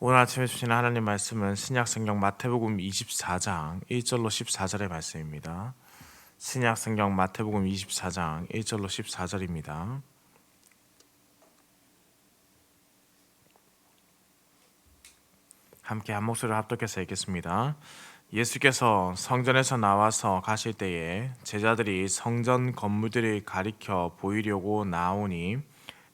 오늘 아침에 주신 하나님 말씀은 신약성경 마태복음 24장 1절로 14절의 말씀입니다. 신약성경 마태복음 24장 1절로 14절입니다. 함께 한 목소리로 합독해서 읽겠습니다. 예수께서 성전에서 나와서 가실 때에 제자들이 성전 건물들을 가리켜 보이려고 나오니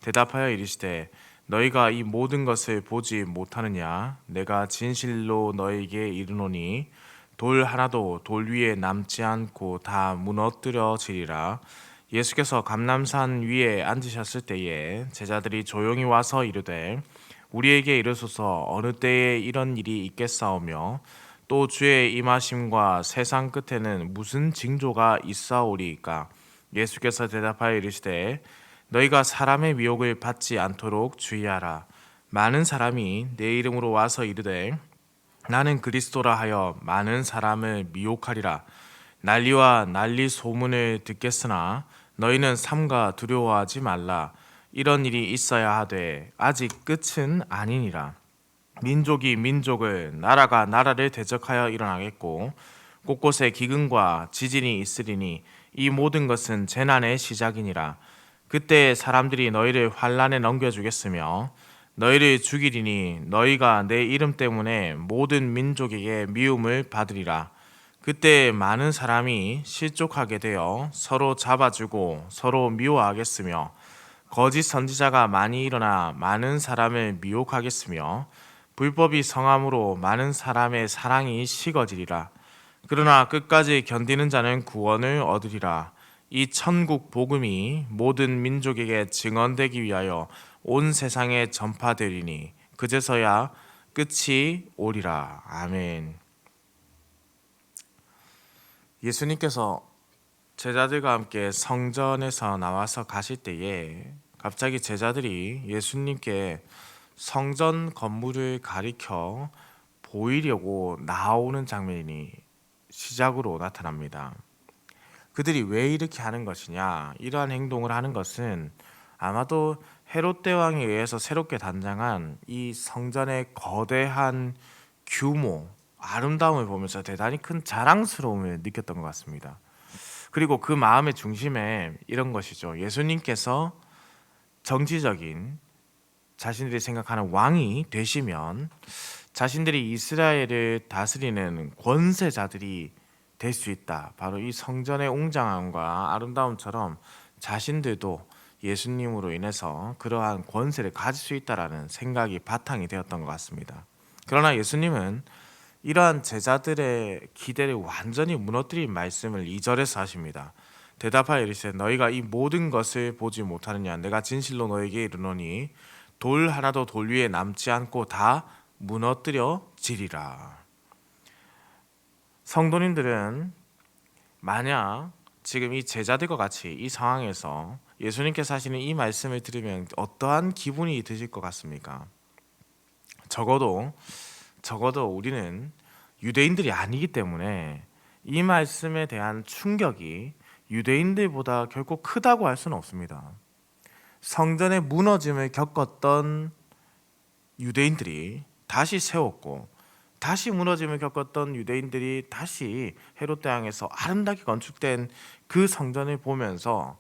대답하여 이르시되 너희가 이 모든 것을 보지 못하느냐? 내가 진실로 너희에게 이르노니 돌 하나도 돌 위에 남지 않고 다 무너뜨려지리라. 예수께서 감람산 위에 앉으셨을 때에 제자들이 조용히 와서 이르되 우리에게 이르소서 어느 때에 이런 일이 있겠사오며 또 주의 임하심과 세상 끝에는 무슨 징조가 있사오리이까? 예수께서 대답하여 이르시되 너희가 사람의 미혹을 받지 않도록 주의하라. 많은 사람이 내 이름으로 와서 이르되 나는 그리스도라 하여 많은 사람을 미혹하리라. 난리와 난리 소문을 듣겠으나 너희는 삼가 두려워하지 말라. 이런 일이 있어야 하되 아직 끝은 아니니라. 민족이 민족을 나라가 나라를 대적하여 일어나겠고 곳곳에 기근과 지진이 있으리니 이 모든 것은 재난의 시작이니라. 그때 사람들이 너희를 환란에 넘겨주겠으며 너희를 죽이리니 너희가 내 이름 때문에 모든 민족에게 미움을 받으리라. 그때 많은 사람이 실족하게 되어 서로 잡아주고 서로 미워하겠으며 거짓 선지자가 많이 일어나 많은 사람을 미혹하겠으며 불법이 성함으로 많은 사람의 사랑이 식어지리라. 그러나 끝까지 견디는 자는 구원을 얻으리라. 이 천국 복음이 모든 민족에게 증언되기 위하여 온 세상에 전파되리니 그제서야 끝이 오리라. 아멘. 예수님께서 제자들과 함께 성전에서 나와서 가실 때에 갑자기 제자들이 예수님께 성전 건물을 가리켜 보이려고 나오는 장면이 시작으로 나타납니다. 그들이 왜 이렇게 하는 것이냐? 이러한 행동을 하는 것은 아마도 헤롯 대왕에 의해서 새롭게 단장한 이 성전의 거대한 규모, 아름다움을 보면서 대단히 큰 자랑스러움을 느꼈던 것 같습니다. 그리고 그 마음의 중심에 이런 것이죠. 예수님께서 정치적인 자신들이 생각하는 왕이 되시면 자신들이 이스라엘을 다스리는 권세자들이 될 수 있다. 바로 이 성전의 웅장함과 아름다움처럼 자신들도 예수님으로 인해서 그러한 권세를 가질 수 있다라는 생각이 바탕이 되었던 것 같습니다. 그러나 예수님은 이러한 제자들의 기대를 완전히 무너뜨린 말씀을 2절에서 하십니다. 대답하여 이르시되 너희가 이 모든 것을 보지 못하느냐? 내가 진실로 너희에게 이르노니 돌 하나도 돌 위에 남지 않고 다 무너뜨려지리라. 성도님들은 만약 지금 이 제자들과 같이 이 상황에서 예수님께서 하시는 이 말씀을 들으면 어떠한 기분이 드실 것 같습니까? 적어도 우리는 유대인들이 아니기 때문에 이 말씀에 대한 충격이 유대인들보다 결코 크다고 할 수는 없습니다. 성전의 무너짐을 겪었던 유대인들이 다시 세웠고 다시 무너짐을 겪었던 유대인들이 다시 헤롯 대왕에서 아름답게 건축된 그 성전을 보면서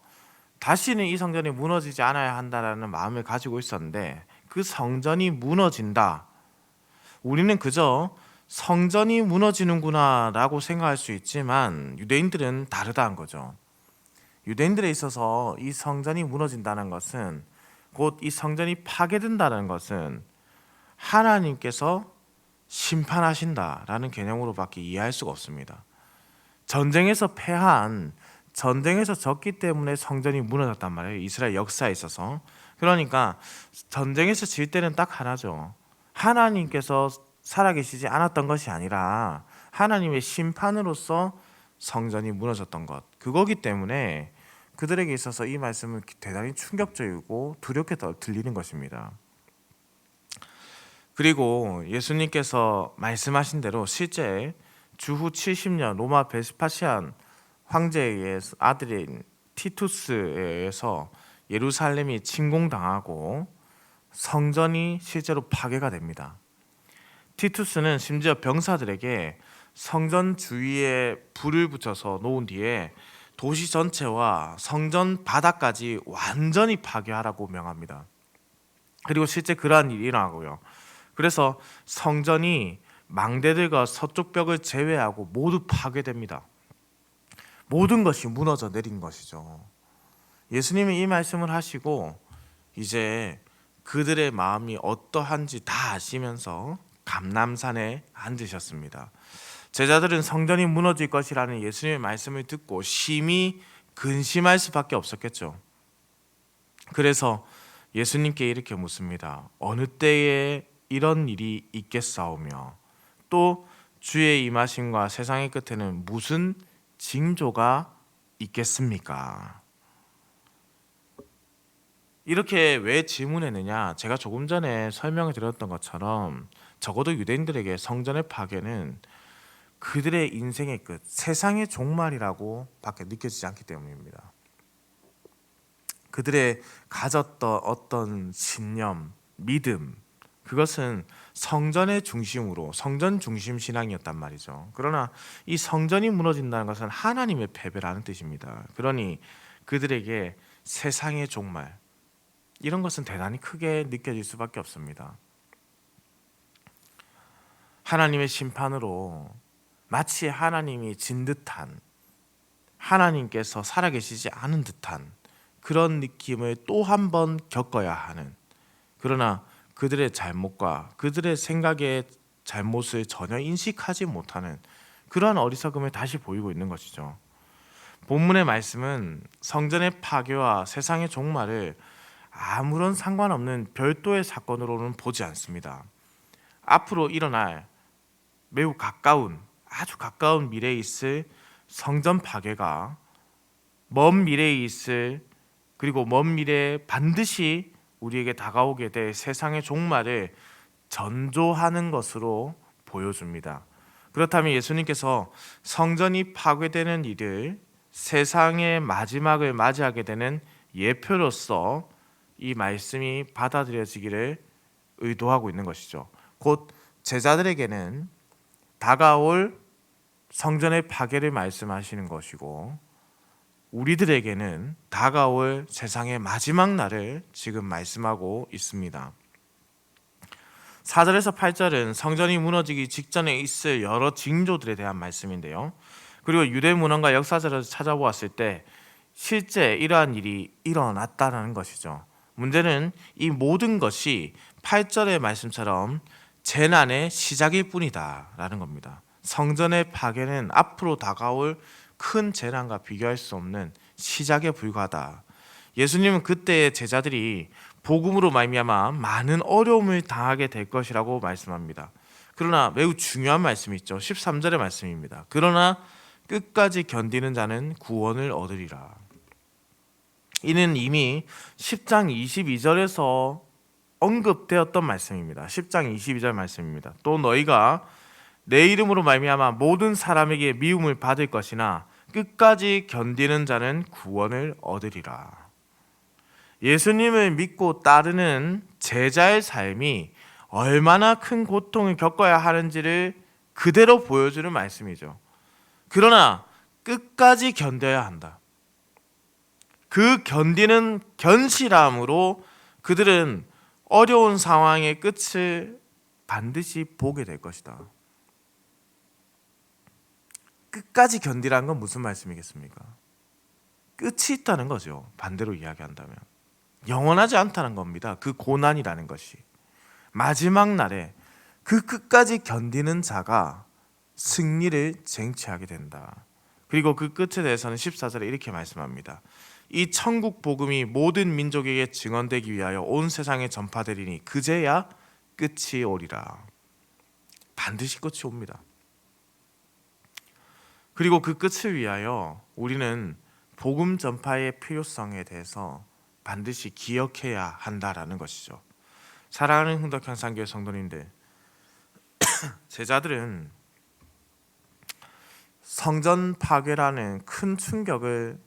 다시는 이 성전이 무너지지 않아야 한다라는 마음을 가지고 있었는데 그 성전이 무너진다. 우리는 그저 성전이 무너지는구나 라고 생각할 수 있지만 유대인들은 다르다는 거죠. 유대인들에 있어서 이 성전이 무너진다는 것은 곧 이 성전이 파괴된다는 것은 하나님께서 심판하신다라는 개념으로밖에 이해할 수가 없습니다. 전쟁에서 패한, 전쟁에서 졌기 때문에 성전이 무너졌단 말이에요. 이스라엘 역사에 있어서. 그러니까 전쟁에서 질 때는 딱 하나죠. 하나님께서 살아계시지 않았던 것이 아니라 하나님의 심판으로서 성전이 무너졌던 것, 그거기 때문에 그들에게 있어서 이 말씀은 대단히 충격적이고 두렵게 들리는 것입니다. 그리고 예수님께서 말씀하신 대로 실제 주후 70년 로마 베스파시안 황제의 아들인 티투스에 의해서 예루살렘이 침공당하고 성전이 실제로 파괴가 됩니다. 티투스는 심지어 병사들에게 성전 주위에 불을 붙여서 놓은 뒤에 도시 전체와 성전 바닥까지 완전히 파괴하라고 명합니다. 그리고 실제 그러한 일이 일어나고요. 그래서 성전이 망대들과 서쪽 벽을 제외하고 모두 파괴됩니다. 모든 것이 무너져 내린 것이죠. 예수님이 이 말씀을 하시고 이제 그들의 마음이 어떠한지 다 아시면서 감람산에 앉으셨습니다. 제자들은 성전이 무너질 것이라는 예수님의 말씀을 듣고 심히 근심할 수밖에 없었겠죠. 그래서 예수님께 이렇게 묻습니다. 어느 때에 이런 일이 있겠사오며 또 주의 임하심과 세상의 끝에는 무슨 징조가 있겠습니까? 이렇게 왜 질문했느냐? 제가 조금 전에 설명을 드렸던 것처럼 적어도 유대인들에게 성전의 파괴는 그들의 인생의 끝, 세상의 종말이라고 밖에 느껴지지 않기 때문입니다. 그들의 가졌던 어떤 신념, 믿음, 그것은 성전의 중심으로 성전 중심 신앙이었단 말이죠. 그러나 이 성전이 무너진다는 것은 하나님의 패배라는 뜻입니다. 그러니 그들에게 세상의 종말, 이런 것은 대단히 크게 느껴질 수밖에 없습니다. 하나님의 심판으로 마치 하나님이 진 듯한, 하나님께서 살아계시지 않은 듯한 그런 느낌을 또 한 번 겪어야 하는, 그러나 그들의 잘못과 그들의 생각의 잘못을 전혀 인식하지 못하는 그러한 어리석음을 다시 보이고 있는 것이죠. 본문의 말씀은 성전의 파괴와 세상의 종말을 아무런 상관없는 별도의 사건으로는 보지 않습니다. 앞으로 일어날 매우 가까운, 아주 가까운 미래에 있을 성전 파괴가 먼 미래에 있을, 그리고 먼 미래에 반드시 우리에게 다가오게 될 세상의 종말을 전조하는 것으로 보여줍니다. 그렇다면 예수님께서 성전이 파괴되는 일을 세상의 마지막을 맞이하게 되는 예표로서 이 말씀이 받아들여지기를 의도하고 있는 것이죠. 곧 제자들에게는 다가올 성전의 파괴를 말씀하시는 것이고, 우리들에게는 다가올 세상의 마지막 날을 지금 말씀하고 있습니다. 4절에서 8절은 성전이 무너지기 직전에 있을 여러 징조들에 대한 말씀인데요. 그리고 유대 문헌과 역사서를 찾아보았을 때 실제 이러한 일이 일어났다는 것이죠. 문제는 이 모든 것이 8절의 말씀처럼 재난의 시작일 뿐이다 라는 겁니다. 성전의 파괴는 앞으로 다가올 큰 재난과 비교할 수 없는 시작에 불과하다. 예수님은 그때의 제자들이 복음으로 말미암아 많은 어려움을 당하게 될 것이라고 말씀합니다. 그러나 매우 중요한 말씀이 있죠. 13절의 말씀입니다. 그러나 끝까지 견디는 자는 구원을 얻으리라. 이는 이미 10장 22절에서 언급되었던 말씀입니다. 10장 22절 말씀입니다. 또 너희가 내 이름으로 말미암아 모든 사람에게 미움을 받을 것이나 끝까지 견디는 자는 구원을 얻으리라. 예수님을 믿고 따르는 제자의 삶이 얼마나 큰 고통을 겪어야 하는지를 그대로 보여주는 말씀이죠. 그러나 끝까지 견뎌야 한다. 그 견디는 견실함으로 그들은 어려운 상황의 끝을 반드시 보게 될 것이다. 끝까지 견디라는 건 무슨 말씀이겠습니까? 끝이 있다는 거죠. 반대로 이야기한다면 영원하지 않다는 겁니다. 그 고난이라는 것이 마지막 날에 그 끝까지 견디는 자가 승리를 쟁취하게 된다. 그리고 그 끝에 대해서는 14절에 이렇게 말씀합니다. 이 천국 복음이 모든 민족에게 증언되기 위하여 온 세상에 전파되리니 그제야 끝이 오리라. 반드시 끝이 옵니다. 그리고 그 끝을 위하여 우리는 복음 전파의 필요성에 대해서 반드시 기억해야 한다라는 것이죠. 사랑하는 흥덕향산교회 성도님들, 제자들은 성전 파괴라는 큰 충격을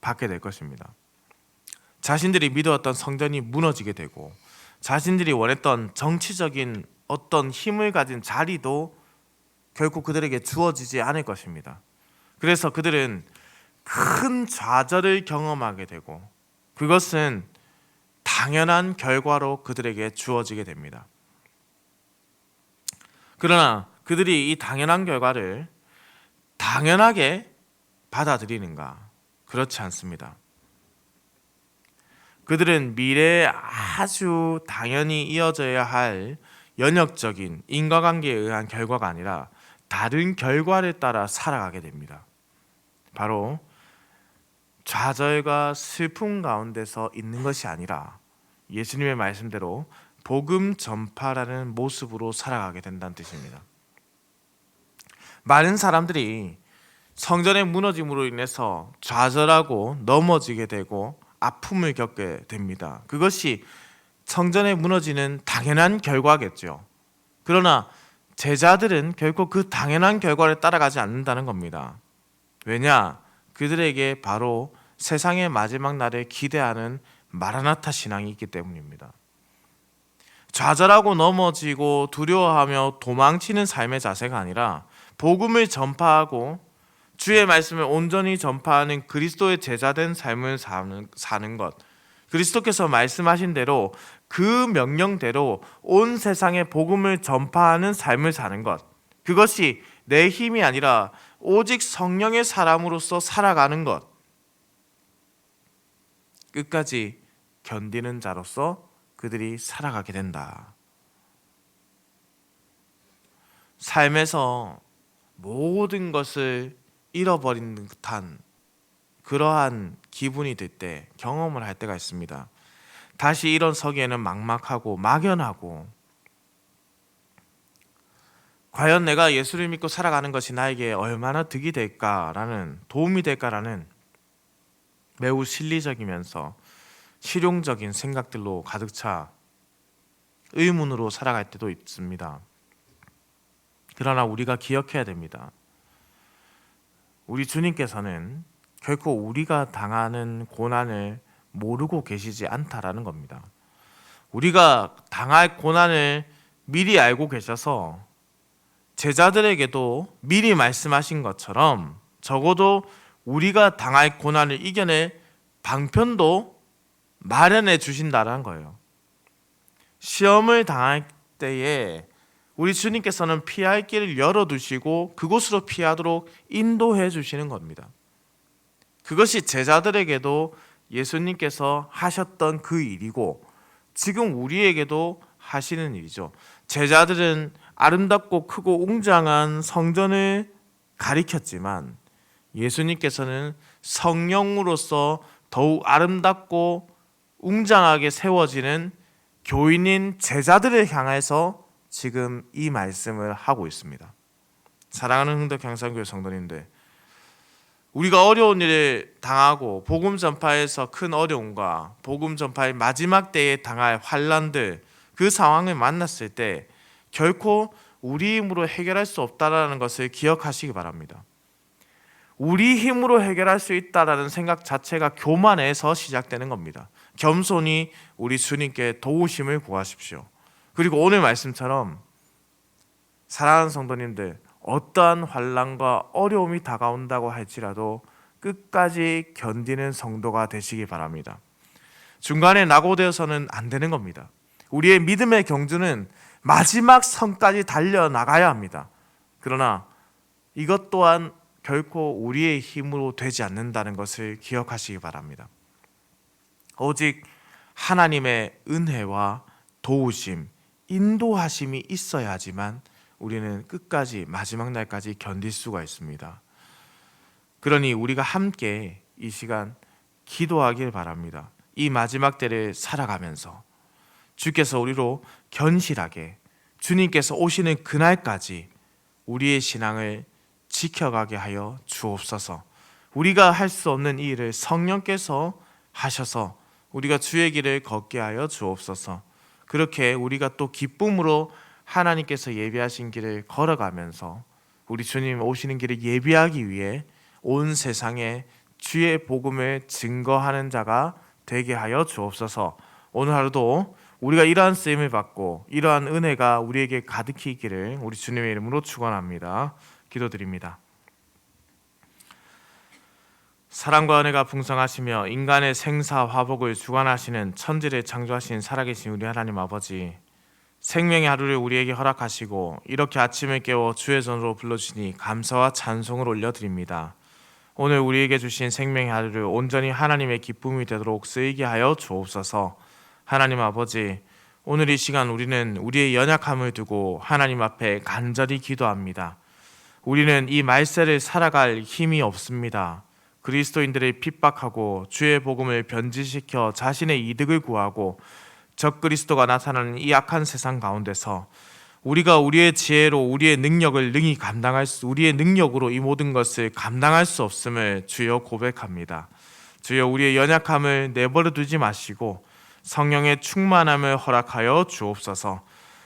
받게 될 것입니다. 자신들이 믿어왔던 성전이 무너지게 되고 자신들이 원했던 정치적인 어떤 힘을 가진 자리도 결코 그들에게 주어지지 않을 것입니다. 그래서 그들은 큰 좌절을 경험하게 되고 그것은 당연한 결과로 그들에게 주어지게 됩니다. 그러나 그들이 이 당연한 결과를 당연하게 받아들이는가? 그렇지 않습니다. 그들은 미래에 아주 당연히 이어져야 할 연역적인 인과관계에 의한 결과가 아니라 다른 결과를 따라 살아가게 됩니다. 바로 좌절과 슬픔 가운데서 있는 것이 아니라 예수님의 말씀대로 복음 전파라는 모습으로 살아가게 된다는 뜻입니다. 많은 사람들이 성전의 무너짐으로 인해서 좌절하고 넘어지게 되고 아픔을 겪게 됩니다. 그것이 성전에 무너지는 당연한 결과겠죠. 그러나 제자들은 결코 그 당연한 결과를 따라가지 않는다는 겁니다. 왜냐? 그들에게 바로 세상의 마지막 날을 기대하는 마라나타 신앙이 있기 때문입니다. 좌절하고 넘어지고 두려워하며 도망치는 삶의 자세가 아니라 복음을 전파하고 주의 말씀을 온전히 전파하는 그리스도의 제자된 삶을 사는 것, 그리스도께서 말씀하신 대로 그 명령대로 온 세상에 복음을 전파하는 삶을 사는 것, 그것이 내 힘이 아니라 오직 성령의 사람으로서 살아가는 것, 끝까지 견디는 자로서 그들이 살아가게 된다. 삶에서 모든 것을 잃어버린 듯한 그러한 기분이 들 때, 경험을 할 때가 있습니다. 다시 일어서기에는 막막하고 막연하고, 과연 내가 예수를 믿고 살아가는 것이 나에게 얼마나 득이 될까라는, 도움이 될까라는 매우 실리적이면서 실용적인 생각들로 가득 차 의문으로 살아갈 때도 있습니다. 그러나 우리가 기억해야 됩니다. 우리 주님께서는 결코 우리가 당하는 고난을 모르고 계시지 않다라는 겁니다. 우리가 당할 고난을 미리 알고 계셔서 제자들에게도 미리 말씀하신 것처럼 적어도 우리가 당할 고난을 이겨낼 방편도 마련해 주신다는 거예요. 시험을 당할 때에 우리 주님께서는 피할 길을 열어두시고 그곳으로 피하도록 인도해 주시는 겁니다. 그것이 제자들에게도 예수님께서 하셨던 그 일이고 지금 우리에게도 하시는 일이죠. 제자들은 아름답고 크고 웅장한 성전을 가리켰지만 예수님께서는 성령으로서 더욱 아름답고 웅장하게 세워지는 교인인 제자들을 향해서 지금 이 말씀을 하고 있습니다. 사랑하는 흥덕향산교회 성도님들, 우리가 어려운 일을 당하고 복음 전파에서 큰 어려움과 복음 전파의 마지막 때에 당할 환난들, 그 상황을 만났을 때 결코 우리 힘으로 해결할 수 없다라는 것을 기억하시기 바랍니다. 우리 힘으로 해결할 수 있다라는 생각 자체가 교만에서 시작되는 겁니다. 겸손히 우리 주님께 도우심을 구하십시오. 그리고 오늘 말씀처럼 사랑하는 성도님들, 어떠한 환난과 어려움이 다가온다고 할지라도 끝까지 견디는 성도가 되시기 바랍니다. 중간에 낙오되어서는 안 되는 겁니다. 우리의 믿음의 경주는 마지막 선까지 달려나가야 합니다. 그러나 이것 또한 결코 우리의 힘으로 되지 않는다는 것을 기억하시기 바랍니다. 오직 하나님의 은혜와 도우심, 인도하심이 있어야지만 우리는 끝까지 마지막 날까지 견딜 수가 있습니다. 그러니 우리가 함께 이 시간 기도하길 바랍니다. 이 마지막 때를 살아가면서 주께서 우리로 견실하게 주님께서 오시는 그날까지 우리의 신앙을 지켜가게 하여 주옵소서. 우리가 할 수 없는 이 일을 성령께서 하셔서 우리가 주의 길을 걷게 하여 주옵소서. 그렇게 우리가 또 기쁨으로 하나님께서 예비하신 길을 걸어가면서 우리 주님 오시는 길을 예비하기 위해 온 세상에 주의 복음을 증거하는 자가 되게 하여 주옵소서. 오늘 하루도 우리가 이러한 쓰임을 받고 이러한 은혜가 우리에게 가득히 있기를 우리 주님의 이름으로 축원합니다. 기도드립니다. 사랑과 은혜가 풍성하시며 인간의 생사 화복을 주관하시는 천지를 창조하신 살아계신 우리 하나님 아버지, 생명의 하루를 우리에게 허락하시고 이렇게 아침을 깨워 주의 전으로 불러주시니 감사와 찬송을 올려드립니다. 오늘 우리에게 주신 생명의 하루를 온전히 하나님의 기쁨이 되도록 쓰이게 하여 주옵소서. 하나님 아버지, 오늘 이 시간 우리는 우리의 연약함을 두고 하나님 앞에 간절히 기도합니다. 우리는 이 말세를 살아갈 힘이 없습니다. 그리스도인들을 핍박하고 주의 복음을 변질시켜 자신의 이득을 구하고 적그리스도가 나타나는 이 악한 세상 가운데서 우리가 우리의 지혜로 우리의 능력을 능히 우리의 능력으로 이 모든 것을 감당할 수 없음을 주여 고백합니다. 주여 우리의 연약함을 내버려 두지 마시고 성령의 충만함을 허락하여 주옵소서.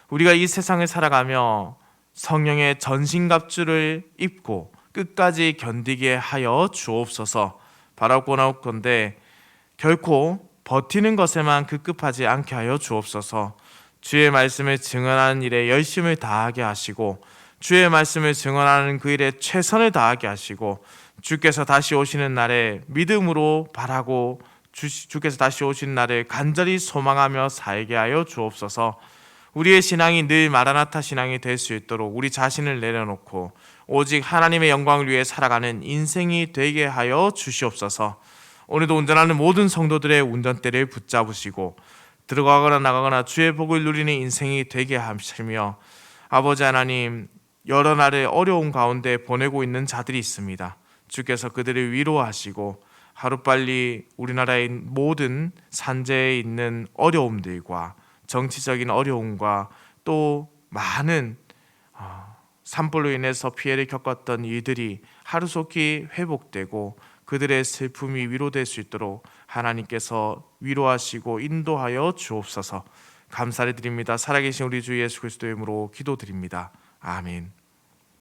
우리가 이 세상을 살아가며 성령의 전신갑주를 입고 끝까지 견디게 하여 주옵소서. 바라고나옵건대 결코 버티는 것에만 급급하지 않게 하여 주옵소서. 주의 말씀을 증언하는 일에 열심을 다하게 하시고 주의 말씀을 증언하는 그 일에 최선을 다하게 하시고 주께서 다시 오시는 날에 믿음으로 바라고 주께서 다시 오시는 날을 간절히 소망하며 살게 하여 주옵소서. 우리의 신앙이 늘 마라나타 신앙이 될 수 있도록 우리 자신을 내려놓고 오직 하나님의 영광을 위해 살아가는 인생이 되게 하여 주시옵소서. 오늘도 운전하는 모든 성도들의 운전대를 붙잡으시고 들어가거나 나가거나 주의 복을 누리는 인생이 되게 하시며, 아버지 하나님, 여러 날의 어려운 가운데 보내고 있는 자들이 있습니다. 주께서 그들을 위로하시고 하루빨리 우리나라의 모든 산재에 있는 어려움들과 정치적인 어려움과 또 많은 산불로 인해서 피해를 겪었던 이들이 하루속히 회복되고 그들의 슬픔이 위로될 수 있도록 하나님께서 위로하시고 인도하여 주옵소서. 감사를 드립니다. 살아계신 우리 주 예수 그리스도의 이름으로 기도드립니다. 아멘.